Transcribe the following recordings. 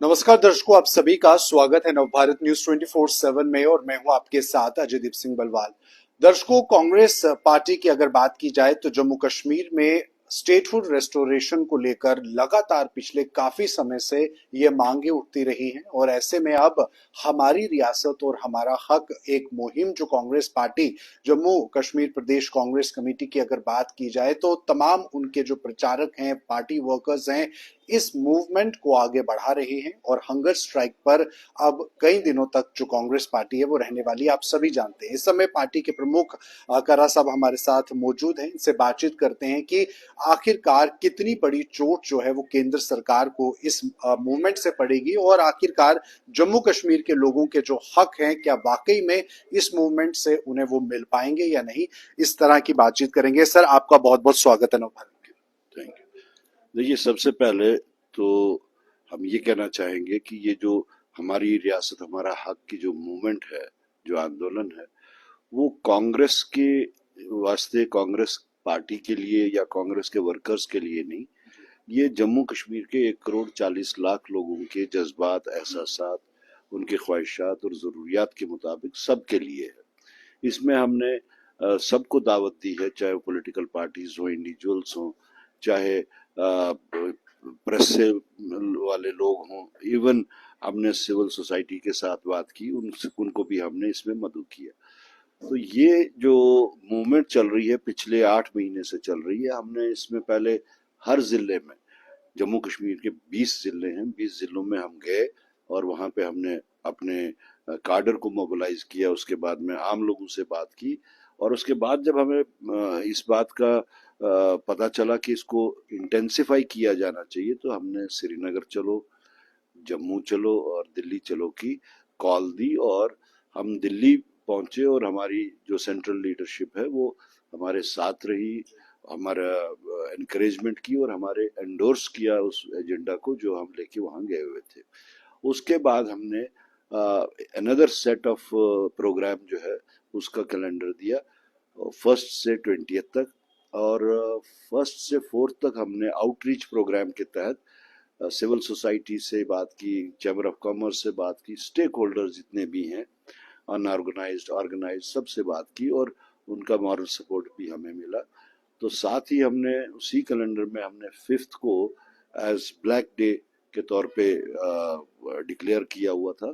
नमस्कार दर्शकों, आप सभी का स्वागत है नवभारत न्यूज 24/7 में और मैं हूं आपके साथ अजयदीप सिंह बलवाल। दर्शकों, कांग्रेस पार्टी की अगर बात की जाए तो जम्मू कश्मीर में स्टेटहुड रेस्टोरेशन को लेकर लगातार पिछले काफी समय से ये मांगे उठती रही हैं और ऐसे में अब हमारी रियासत और हमारा हक एक मुहिम जो कांग्रेस पार्टी जम्मू कश्मीर प्रदेश कांग्रेस कमेटी की अगर बात की जाए तो तमाम उनके जो प्रचारक हैं, पार्टी वर्कर्स हैं, इस मूवमेंट को आगे बढ़ा रहे हैं और हंगर स्ट्राइक पर अब कई दिनों तक जो कांग्रेस पार्टी है वो रहने वाली है। आप सभी जानते हैं। इस समय पार्टी के प्रमुख करा साहब हमारे साथ मौजूद हैं। इनसे बातचीत करते हैं कि आखिरकार कितनी बड़ी चोट जो है वो केंद्र सरकार को इस मूवमेंट से पड़ेगी और आखिरकार जम्मू कश्मीर के लोगों के जो हक हैं क्या वाकई में इस मूवमेंट से उन्हें वो मिल पाएंगे या नहीं। इस तरह की बातचीत करेंगे। सर, आपका बहुत बहुत स्वागत है नवभारत में। Thank you. देखिए, सबसे पहले तो हम ये कहना चाहेंगे कि ये जो हमारी रियासत हमारा हक की जो मूवमेंट है, जो आंदोलन है, वो कांग्रेस के वास्ते, कांग्रेस पार्टी के लिए या कांग्रेस के वर्कर्स के लिए नहीं, ये जम्मू कश्मीर के 1,40,00,000 लोगों के जज्बात, एहसासात, उनके ख्वाहिशात और ज़रूरियात के मुताबिक सबके लिए है। इसमें हमने सबको दावत दी है, चाहे वो पॉलिटिकल पार्टीज हो, इंडिविजुअल्स हों, चाहे प्रेस से वाले लोग हों, इवन हमने सिविल सोसाइटी के साथ बात की, उनको भी हमने इसमें मदद किया। तो ये जो मूवमेंट चल रही है, पिछले 8 महीने से चल रही है। हमने इसमें पहले हर जिले में, जम्मू कश्मीर के 20 जिले हैं, 20 जिलों में हम गए और वहाँ पे हमने अपने काडर को मोबिलाइज किया। उसके बाद में आम लोगों से बात की और उसके बाद जब हमें इस बात का पता चला कि इसको इंटेंसिफाई किया जाना चाहिए, तो हमने श्रीनगर चलो, जम्मू चलो और दिल्ली चलो की कॉल दी और हम दिल्ली पहुंचे और हमारी जो सेंट्रल लीडरशिप है वो हमारे साथ रही, हमारा एनकरेजमेंट की और हमारे एंडोर्स किया उस एजेंडा को जो हम लेके वहाँ गए हुए थे। उसके बाद हमने अनदर सेट ऑफ प्रोग्राम जो है उसका कैलेंडर दिया, 1 से 20 तक, और 1 से 4 तक हमने आउटरीच प्रोग्राम के तहत सिविल सोसाइटी से बात की, चैम्बर ऑफ कॉमर्स से बात की, स्टेक होल्डर्स जितने भी हैं, अनऑर्गेनाइज्ड, ऑर्गेनाइज्ड, सबसे बात की और उनका मॉरल सपोर्ट भी हमें मिला। तो साथ ही हमने उसी कैलेंडर में हमने 5th को एज ब्लैक डे के तौर पे डिक्लेयर किया हुआ था,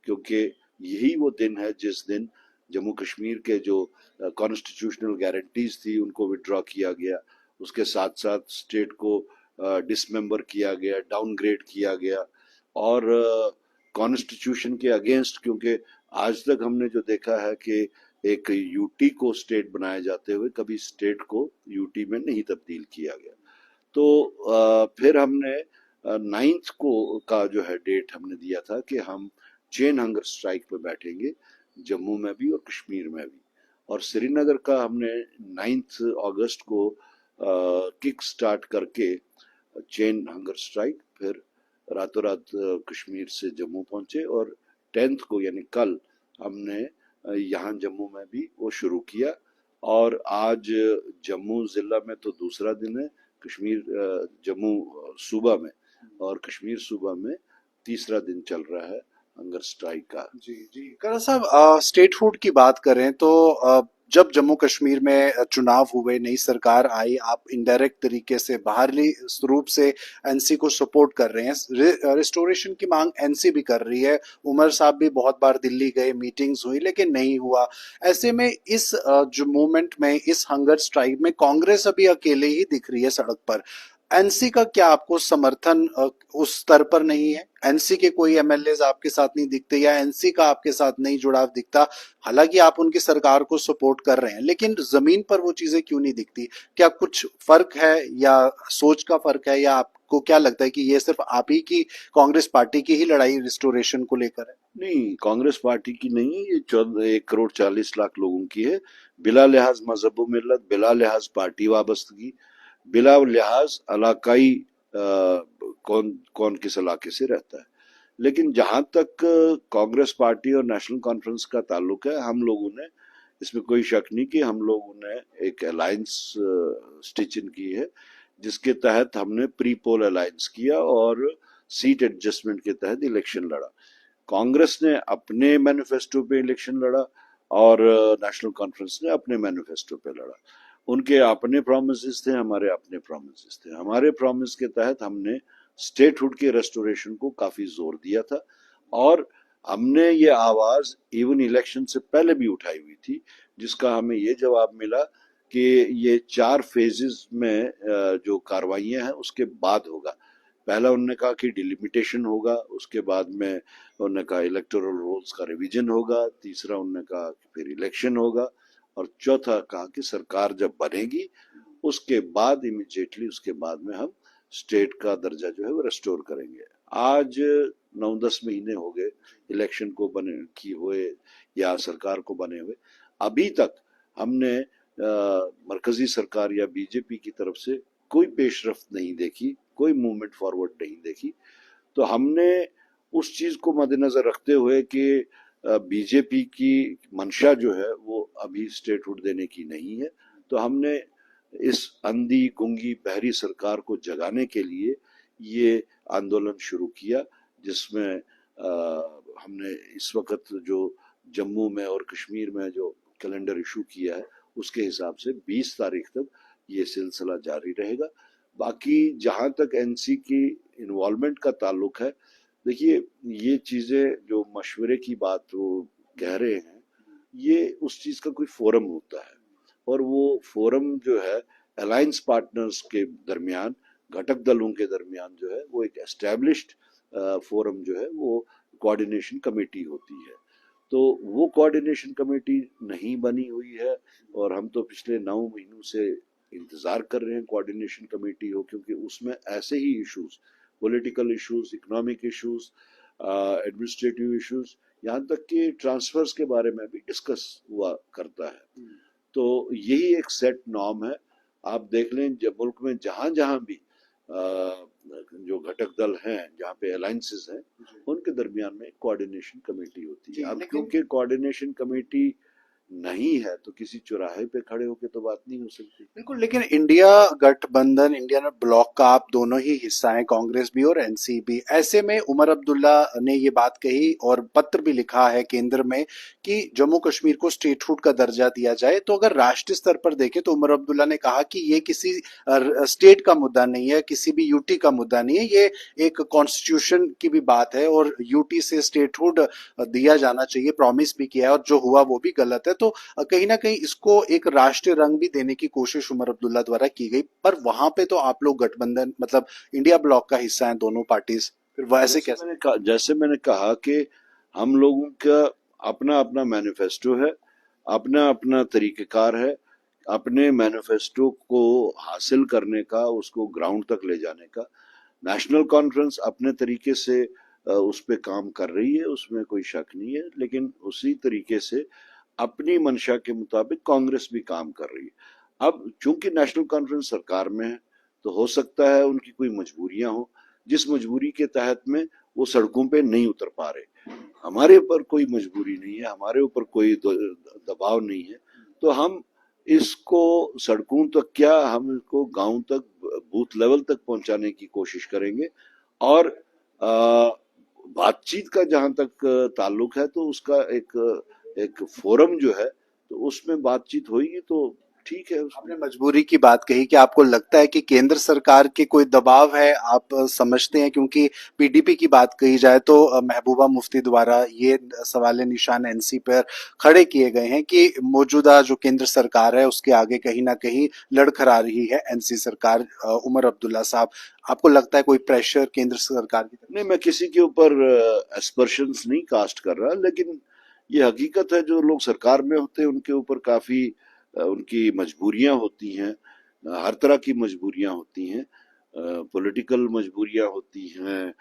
क्योंकि यही वो दिन है जिस दिन जम्मू कश्मीर के जो कॉन्स्टिट्यूशनल गारंटीज थी उनको विड्रॉ किया गया। उसके साथ साथ स्टेट को डिसमेंबर किया गया, डाउनग्रेड किया गया और कॉन्स्टिट्यूशन के अगेंस्ट, क्योंकि आज तक हमने जो देखा है कि एक यूटी को स्टेट बनाए जाते हुए कभी स्टेट को यूटी में नहीं तब्दील किया गया। तो फिर हमने 9th को का जो है डेट हमने दिया था कि हम चेन हंगर स्ट्राइक पे बैठेंगे, जम्मू में भी और कश्मीर में भी। और श्रीनगर का हमने 9th अगस्त को किक स्टार्ट करके चेन हंगर स्ट्राइक, फिर रातों रात कश्मीर से जम्मू पहुंचे और 10th को यानी कल हमने यहाँ जम्मू में भी वो शुरू किया। और आज जम्मू जिला में तो दूसरा दिन है, कश्मीर जम्मू सूबा में और कश्मीर सूबा में तीसरा दिन चल रहा है हंगर स्ट्राइक का। जी जी, करा साहब, स्टेट फूड की बात करें तो जब जम्मू कश्मीर में चुनाव हुए, नई सरकार आई, आप इनडायरेक्ट तरीके से बाहरी रूप से एनसी को सपोर्ट कर रहे हैं। रिस्टोरेशन की मांग एनसी भी कर रही है। उमर साहब भी बहुत बार दिल्ली गए, मीटिंग्स हुई लेकिन नहीं हुआ। ऐसे में इस जो मूवमेंट में, इस हंगर स्ट्राइक में कांग्रेस अभी अकेले ही दिख रही है सड़क पर। एनसी का क्या आपको समर्थन उस स्तर पर नहीं है? एनसी के कोई एमएलए आपके साथ नहीं दिखते या एनसी का आपके साथ नहीं जुड़ाव दिखता? हालांकि आप उनकी सरकार को सपोर्ट कर रहे हैं, लेकिन जमीन पर वो चीजें क्यों नहीं दिखती? क्या कुछ फर्क है या सोच का फर्क है, या आपको क्या लगता है कि ये सिर्फ आप ही की, कांग्रेस पार्टी की ही लड़ाई रिस्टोरेशन को लेकर है? नहीं, कांग्रेस पार्टी की नहीं, ये 1,40,00,000 लोगों की है, बिला लिहाज मजहब मिल्लत, बिला लिहाज पार्टी वाबस्तगी, बिला लिहाज इलाकाई कौन कौन किस इलाके से रहता है। लेकिन जहां तक कांग्रेस पार्टी और नेशनल कॉन्फ्रेंस का ताल्लुक है, हम लोगों ने, इसमें कोई शक नहीं कि हम लोगों ने एक अलायंस स्टिच इन की है, जिसके तहत हमने प्री पोल अलायंस किया और सीट एडजस्टमेंट के तहत इलेक्शन लड़ा। कांग्रेस ने अपने मैनिफेस्टो पे इलेक्शन लड़ा और नेशनल कॉन्फ्रेंस ने अपने मैनिफेस्टो पे लड़ा। उनके अपने प्रोमिसेस थे, हमारे अपने प्रोमिसेस थे। हमारे प्रॉमिस के तहत हमने स्टेटहुड के रेस्टोरेशन को काफी जोर दिया था और हमने ये आवाज इवन इलेक्शन से पहले भी उठाई हुई थी, जिसका हमें ये जवाब मिला कि ये 4 फेजेस में जो कार्रवाइयां हैं उसके बाद होगा। पहला उन्होंने कहा कि डिलिमिटेशन होगा, उसके बाद में उन्होंने कहा इलेक्टोरल रोल्स का रिवीजन होगा, तीसरा उन्होंने कहा कि फिर इलेक्शन होगा और चौथा कहा कि सरकार जब बनेगी उसके बाद इमीडिएटली उसके बाद में हम स्टेट का दर्जा जो है वो रेस्टोर करेंगे। आज 9-10 महीने हो गए इलेक्शन को बने की हुए या सरकार को बने हुए, अभी तक हमने मरकजी सरकार या बीजेपी की तरफ से कोई पेशरफ्त नहीं देखी, कोई मूवमेंट फॉरवर्ड नहीं देखी। तो हमने उस चीज को मद्देनजर रखते हुए कि बीजेपी की मंशा जो है वो अभी स्टेटहुड देने की नहीं है, तो हमने इस अंधी गुंगी बहरी सरकार को जगाने के लिए ये आंदोलन शुरू किया, जिसमें हमने इस वक्त जो जम्मू में और कश्मीर में जो कैलेंडर इशू किया है उसके हिसाब से 20 तारीख तक ये सिलसिला जारी रहेगा। बाकी जहां तक एनसी की इन्वॉल्वमेंट का ताल्लुक है, देखिए ये चीजें जो मशवरे की बात वो कह रहे हैं, ये उस चीज का कोई फोरम होता है और वो फोरम जो है अलायंस पार्टनर्स के दरमियान, घटक दलों के दरमियान जो है वो एक एस्टेब्लिश्ड फोरम जो है वो कोऑर्डिनेशन कमेटी होती है। तो वो कोऑर्डिनेशन कमेटी नहीं बनी हुई है और हम तो पिछले 9 महीनों से इंतजार कर रहे हैं कोऑर्डिनेशन कमेटी हो, क्योंकि उसमें ऐसे ही issues, political issues, economic issues, administrative issues, यहाँ तक कि ट्रांसफर्स के बारे में भी डिस्कस हुआ करता है। तो यही एक सेट नॉर्म है। आप देख लें जब मुल्क में जहां जहां भी जो घटक दल हैं, जहाँ पे अलायंसेस हैं, उनके दरमियान में कोऑर्डिनेशन कमेटी होती है। अब क्योंकि कोऑर्डिनेशन कमेटी नहीं है तो किसी चौराहे पे खड़े होके तो बात नहीं हो सकती। बिल्कुल, लेकिन इंडिया गठबंधन, इंडिया ब्लॉक का आप दोनों ही हिस्सा हैं, कांग्रेस भी और एनसी भी। ऐसे में उमर अब्दुल्ला ने ये बात कही और पत्र भी लिखा है केंद्र में कि जम्मू कश्मीर को स्टेटहुड का दर्जा दिया जाए। तो अगर राष्ट्रीय स्तर पर देखें तो उमर अब्दुल्ला ने कहा कि ये किसी स्टेट का मुद्दा नहीं है, किसी भी यूटी का मुद्दा नहीं है, ये एक कॉन्स्टिट्यूशन की भी बात है और यूटी से स्टेटहुड दिया जाना चाहिए, प्रॉमिस भी किया है और जो हुआ वो भी गलत है। तो कहीं ना कहीं इसको एक राष्ट्रीय रंग भी देने की कोशिश उमर अब्दुल्ला द्वारा की गई, पर वहां पे तो आप लोग गठबंधन मतलब इंडिया ब्लॉक का हिस्सा हैं दोनों पार्टीज, फिर वैसे कैसे? जैसे मैंने कहा कि हम लोगों का अपना अपना मैनिफेस्टो है, अपना अपना तरीकेकार है, अपने मैनिफेस्टो को हासिल करने का, उसको ग्राउंड तक ले जाने का। नेशनल कॉन्फ्रेंस अपने तरीके से उस पे काम कर रही है, उसमें कोई शक नहीं है, लेकिन उसी तरीके से अपनी मंशा के मुताबिक कांग्रेस भी काम कर रही है। अब चूंकि नेशनल कॉन्फ्रेंस सरकार में है तो हो सकता है उनकी कोई मजबूरियां हो, जिस मजबूरी के तहत में वो सड़कों पे नहीं उतर पा रहे। हमारे ऊपर कोई मजबूरी नहीं है, हमारे ऊपर कोई दबाव नहीं है, तो हम इसको सड़कों तक क्या, हम इसको गांव तक, बूथ लेवल तक पहुंचाने की कोशिश करेंगे। और बातचीत का जहां तक ताल्लुक है तो उसका एक एक फोरम जो है तो उसमें बातचीत होगी तो ठीक है। आपने मजबूरी की बात कही कि आपको लगता है कि केंद्र सरकार के कोई दबाव है, आप समझते हैं? क्योंकि पीडीपी की बात कही जाए तो महबूबा मुफ्ती द्वारा ये सवाल निशान एनसी पर खड़े किए गए हैं कि मौजूदा जो केंद्र सरकार है उसके आगे कहीं ना कहीं लड़खड़ा रही है एनसी सरकार। उमर अब्दुल्ला साहब, आपको लगता है कोई प्रेशर केंद्र सरकार की तरफ? नहीं, मैं किसी के ऊपर एस्पर्शंस नहीं कास्ट कर रहा, लेकिन ये हकीकत है जो लोग सरकार में होते हैं उनके ऊपर काफी उनकी मजबूरियां होती हैं, हर तरह की मजबूरियां होती हैं, पॉलिटिकल मजबूरियां होती हैं,